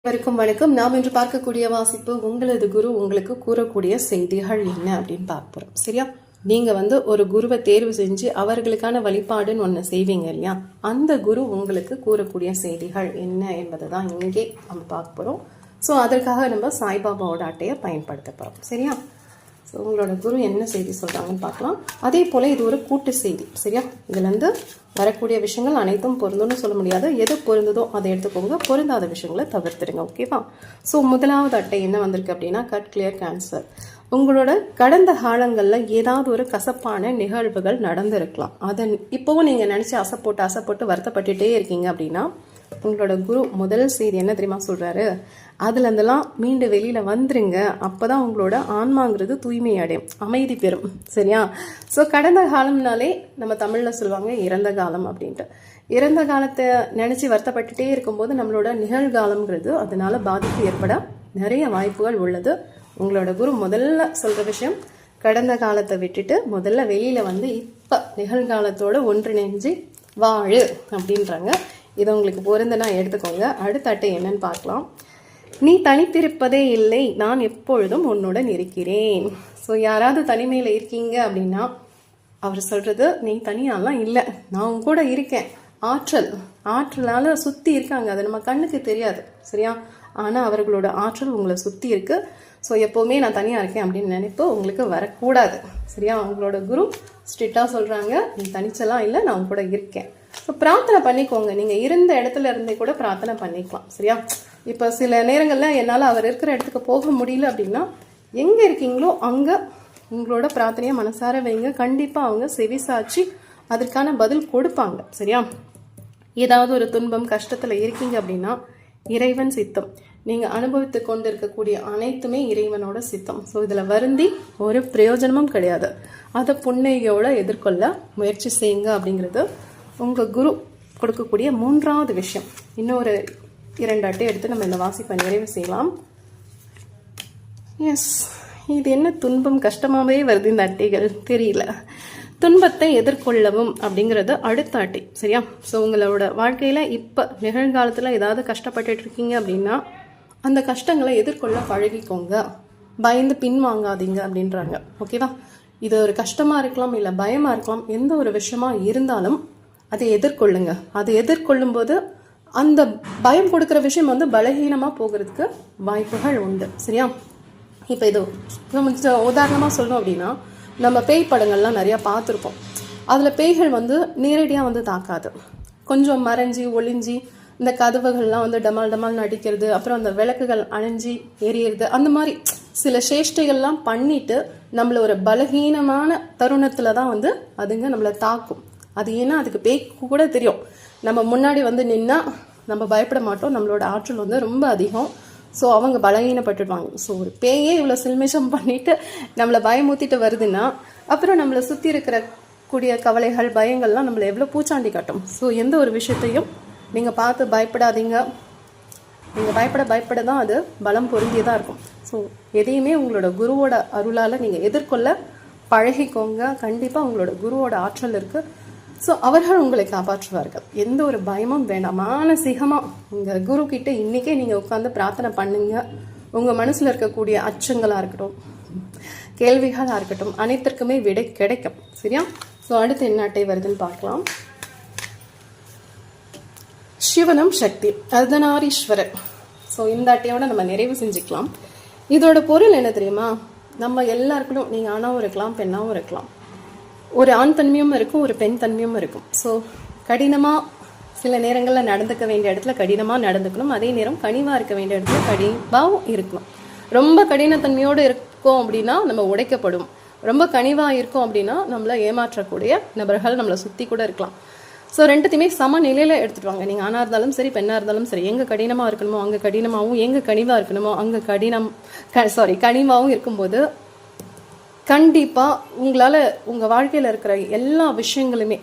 வணக்கம். நாம் இன்று பார்க்கக்கூடிய வாசிப்பு உங்களது குரு உங்களுக்கு கூறக்கூடிய செய்திகள் என்ன அப்படின்னு பார்க்க போறோம். சரியா? நீங்க ஒரு குருவை தேர்வு செஞ்சு அவர்களுக்கான வழிபாடுன்னு ஒன்று செய்வீங்க இல்லையா? அந்த குரு உங்களுக்கு கூறக்கூடிய செய்திகள் என்ன என்பதை தான் இங்கே நம்ம பார்க்க போறோம். ஸோ அதற்காக நம்ம சாய்பாபாவோட அட்டையை பயன்படுத்த போறோம். சரியா? ஸோ உங்களோட குரு என்ன செய்தி சொல்கிறாங்கன்னு பார்க்கலாம். அதே போல் இது ஒரு கூட்டு செய்தி. சரியா? இதுலேருந்து வரக்கூடிய விஷயங்கள் அனைத்தும் பொருந்தும்னு சொல்ல முடியாது. எது பொருந்ததோ அதை எடுத்துக்கோங்க, பொருந்தாத விஷயங்களை தவிர்த்துடுங்க. ஓகேவா? ஸோ முதலாவது அட்டை என்ன வந்திருக்கு அப்படின்னா, கட் கிளியர் கேன்சர். உங்களோட கடந்த காலங்களில் ஏதாவது ஒரு கசப்பான நிகழ்வுகள் நடந்திருக்கலாம். அதை இப்போவும் நீங்கள் நினச்சி அசைப்போட்டு வருத்தப்பட்டுட்டே இருக்கீங்க அப்படின்னா, உங்களோட குரு முதல் செய்தி என்ன தெரியுமா சொல்கிறாரு? அதுலேருந்தெல்லாம் மீண்டு வெளியில் வந்துருங்க. அப்போ தான் உங்களோட ஆன்மாங்கிறது தூய்மை அடையும், அமைதி பெறும். சரியா? ஸோ கடந்த காலம்னாலே நம்ம தமிழில் சொல்லுவாங்க இறந்த காலம் அப்படின்ட்டு. இறந்த காலத்தை நினச்சி வருத்தப்பட்டுட்டே இருக்கும்போது நம்மளோட நிகழ்காலம்ங்கிறது அதனால பாதிப்பு ஏற்பட நிறைய வாய்ப்புகள் உள்ளது. உங்களோட குரு முதல்ல சொல்கிற விஷயம், கடந்த காலத்தை விட்டுட்டு முதல்ல வெளியில் வந்து இப்போ நிகழ்காலத்தோட ஒன்றிணைஞ்சு வாழு அப்படின்றாங்க. இதை உங்களுக்கு பொருந்தனா எடுத்துக்கோங்க. அடுத்த அட்டை என்னன்னு பார்க்கலாம். நீ தனித்திருப்பதே இல்லை, நான் எப்பொழுதும் உன்னுடன் இருக்கிறேன். ஸோ யாராவது தனிமையில் இருக்கீங்க அப்படின்னா அவர் சொல்றது, நீ தனியாலாம் இல்லை, நான் உன் கூட இருக்கேன். ஆற்றலால் சுற்றி இருக்காங்க, அது நம்ம கண்ணுக்கு தெரியாது. சரியா? ஆனால் அவர்களோட ஆற்றல் உங்களை சுற்றி இருக்கு. ஸோ எப்போவுமே நான் தனியாக இருக்கேன் அப்படின்னு நினைப்பு உங்களுக்கு வரக்கூடாது. சரியா? உங்களோட குரு ஸ்ட்ரிக்டாக சொல்கிறாங்க, நீ தனிச்சலாம் இல்லை, நான் உன் கூட இருக்கேன். ஸோ பிரார்த்தனை பண்ணிக்கோங்க. நீங்கள் இருந்த இடத்துல இருந்தே கூட பிரார்த்தனை பண்ணிக்கலாம். சரியா? இப்போ சில நேரங்களில் என்னால் அவர் இருக்கிற இடத்துக்கு போக முடியல அப்படின்னா, எங்கே இருக்கீங்களோ அங்கே உங்களோட பிரார்த்தனையை மனசார வைங்க. கண்டிப்பாக அவங்க செவிசாட்சி அதற்கான பதில் கொடுப்பாங்க. சரியா? ஏதாவது ஒரு துன்பம் கஷ்டத்தில் இருக்கீங்க அப்படின்னா, இறைவன் சித்தம். நீங்கள் அனுபவித்து கொண்டு இருக்கக்கூடிய அனைத்துமே இறைவனோட சித்தம். ஸோ இதில் வருந்தி ஒரு பிரயோஜனமும் கிடையாது. அதை புன்னகையோடு எதிர்கொள்ள முயற்சி செய்யுங்க அப்படிங்கிறது உங்கள் குரு கொடுக்கக்கூடிய மூன்றாவது விஷயம். இன்னொரு 2 அட்டை எடுத்து நம்ம இந்த வாசிப்பை நிறைவு செய்யலாம். எஸ், இது என்ன துன்பம் கஷ்டமாகவே வருது இந்த அட்டைகள், தெரியல. துன்பத்தை எதிர்கொள்ளவும் அப்படிங்கிறது அடுத்த அட்டை. சரியா? ஸோ உங்களோட வாழ்க்கையில் இப்போ நிகழ்காலத்தில் ஏதாவது கஷ்டப்பட்டுட்டு இருக்கீங்க அப்படின்னா, அந்த கஷ்டங்களை எதிர்கொள்ள பழகிக்கோங்க. பயந்து பின்வாங்காதீங்க அப்படின்றாங்க. ஓகேவா? இது ஒரு கஷ்டமாக இருக்கலாம், இல்லை பயமாக இருக்கலாம். எந்த ஒரு விஷயமா இருந்தாலும் அதை எதிர்கொள்ளுங்க. அதை எதிர்கொள்ளும் போது அந்த பயம் கொடுக்குற விஷயம் பலகீனமாக போகிறதுக்கு வாய்ப்புகள் உண்டு. சரியா? இப்போ இது கொஞ்சம் உதாரணமாக சொல்லணும் அப்படின்னா, நம்ம பேய் படங்கள்லாம் நிறையா பார்த்துருப்போம். அதில் பேய்கள் நேரடியாக தாக்காது. கொஞ்சம் மறைஞ்சி ஒளிஞ்சி இந்த கதவுகள்லாம் டமால் டமால் நடிக்கிறது, அப்புறம் அந்த விளக்குகள் அணைஞ்சி எரியறது, அந்த மாதிரி சில சேஷ்டைகள்லாம் பண்ணிட்டு நம்மளை ஒரு பலகீனமான தருணத்தில் தான் அதுங்க நம்மளை தாக்கும். அது ஏன்னா அதுக்கு பேய்க்கு கூட தெரியும், நம்ம முன்னாடி நின்னா நம்ம பயப்பட மாட்டோம், நம்மளோட ஆற்றல் ரொம்ப அதிகம். ஸோ அவங்க பலகீனப்பட்டுடுவாங்க. ஸோ ஒரு பேயே இவ்வளோ சில்மிஷம் பண்ணிட்டு நம்மளை பயமூத்திட்டு வருதுன்னா, அப்புறம் நம்மளை சுற்றி இருக்கிற கூடிய கவலைகள் பயங்கள்லாம் நம்மளை எவ்வளோ பூச்சாண்டி காட்டும். ஸோ எந்த ஒரு விஷயத்தையும் நீங்கள் பார்த்து பயப்படாதீங்க. நீங்கள் பயப்பட தான் அது பலம் பொருந்தியதாக இருக்கும். ஸோ எதையுமே உங்களோட குருவோட அருளால் நீங்கள் எதிர்கொள்ள பழகிக்கோங்க. கண்டிப்பாக உங்களோட குருவோட ஆற்றல் இருக்குது. ஸோ அவர்கள் உங்களை காப்பாற்றுவார்கள். எந்த ஒரு பயமும் வேண்டாம். மானசீகமாக உங்கள் குரு கிட்ட இன்றைக்கே நீங்கள் உட்காந்து பிரார்த்தனை பண்ணுங்க. உங்கள் மனசில் இருக்கக்கூடிய அச்சங்களாக இருக்கட்டும், கேள்விகளாக இருக்கட்டும், அனைத்திற்குமே விடை கிடைக்கும். சரியா? ஸோ அடுத்து என்ன அட்டை வருதுன்னு பார்க்கலாம். சிவனம் சக்தி அர்த்தநாரீஸ்வரர். ஸோ இந்த அட்டையோட நம்ம நிறைவு செஞ்சுக்கலாம். இதோட பொருள் என்ன தெரியுமா? நம்ம எல்லாருக்கும், நீங்கள் ஆணாவும் இருக்கலாம், பெண்ணாகவும் இருக்கலாம், ஒரு ஆண் தன்மையும் இருக்கும், ஒரு பெண் தன்மையும் இருக்கும். ஸோ கடினமாக சில நேரங்களில் நடந்துக்க வேண்டிய இடத்துல கடினமாக நடந்துக்கணும். அதே நேரம் கனிவாக இருக்க வேண்டிய இடத்துல கனிவாகவும் இருக்கணும். ரொம்ப கடினத்தன்மையோடு இருக்கோம் அப்படின்னா நம்ம உடைக்கப்படும். ரொம்ப கனிவாக இருக்கும் அப்படின்னா நம்மளை ஏமாற்றக்கூடிய நபர்கள் நம்மளை சுற்றி கூட இருக்கலாம். ஸோ ரெண்டுத்தையுமே சமநிலையில் எடுத்துகிட்டு வாங்க. நீங்கள் ஆணாக இருந்தாலும் சரி, பெண்ணாக இருந்தாலும் சரி. எங்கே கடினமாக இருக்கணுமோ அங்கே கடினமாகவும், எங்கே கனிவாக இருக்கணுமோ அங்கே கனிவாகவும் இருக்கும்போது கண்டிப்பாக உங்களால் உங்கள் வாழ்க்கையில் இருக்கிற எல்லா விஷயங்களுமே,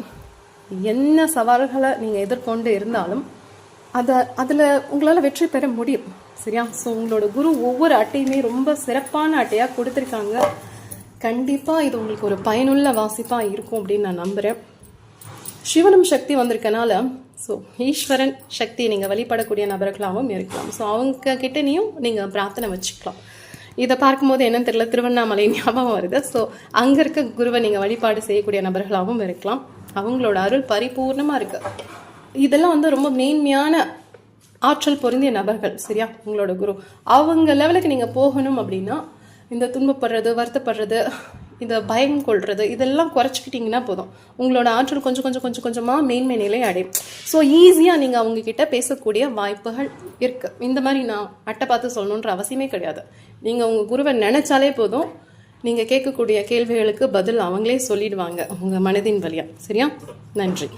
என்ன சவால்களை நீங்கள் எதிர்கொண்டு இருந்தாலும் அதில் உங்களால் வெற்றி பெற முடியும். சரியா? ஸோ உங்களோட குரு ஒவ்வொரு அட்டையுமே ரொம்ப சிறப்பான அட்டையாக கொடுத்துருக்காங்க. கண்டிப்பாக இது உங்களுக்கு ஒரு பயனுள்ள வாசிப்பாக இருக்கும் அப்படின்னு நான் நம்புகிறேன். சிவனும் சக்தி வந்திருக்கனால ஸோ ஈஸ்வரன் சக்தியை நீங்கள் வழிபடக்கூடிய நபர்களாகவும் இருக்கலாம். ஸோ அவங்க கிட்டேயும் நீங்கள் பிரார்த்தனை வச்சுக்கலாம். இதை பார்க்கும்போது என்னன்னு தெரியல, திருவண்ணாமலை ஞாபகம் வருது. ஸோ அங்கே இருக்க குருவை நீங்கள் வழிபாடு செய்யக்கூடிய நபர்களாகவும் இருக்கலாம். அவங்களோட அருள் பரிபூர்ணமாக இருக்கு. இதெல்லாம் வந்து ரொம்ப மேன்மையான ஆற்றல் பொருந்திய நபர்கள். சரியா? உங்களோட குரு அவங்க லெவலுக்கு நீங்கள் போகணும் அப்படின்னா இந்த துன்பப்படுறது, வருத்தப்படுறது, இந்த பயம் கொள்வது இதெல்லாம் குறைச்சிக்கிட்டிங்கன்னா போதும். உங்களோட ஆற்றல் கொஞ்சமாக மேன்மை நிலை அடையும். ஸோ ஈஸியாக நீங்கள் அவங்கக்கிட்ட பேசக்கூடிய வாய்ப்புகள் இருக்குது. இந்த மாதிரி நான் அட்டை பார்த்து சொல்லணுன்ற அவசியமே கிடையாது. நீங்கள் உங்கள் குருவை நினச்சாலே போதும், நீங்கள் கேட்கக்கூடிய கேள்விகளுக்கு பதில் அவங்களே சொல்லிடுவாங்க உங்கள் மனதின் வழியாக. சரியா? நன்றி.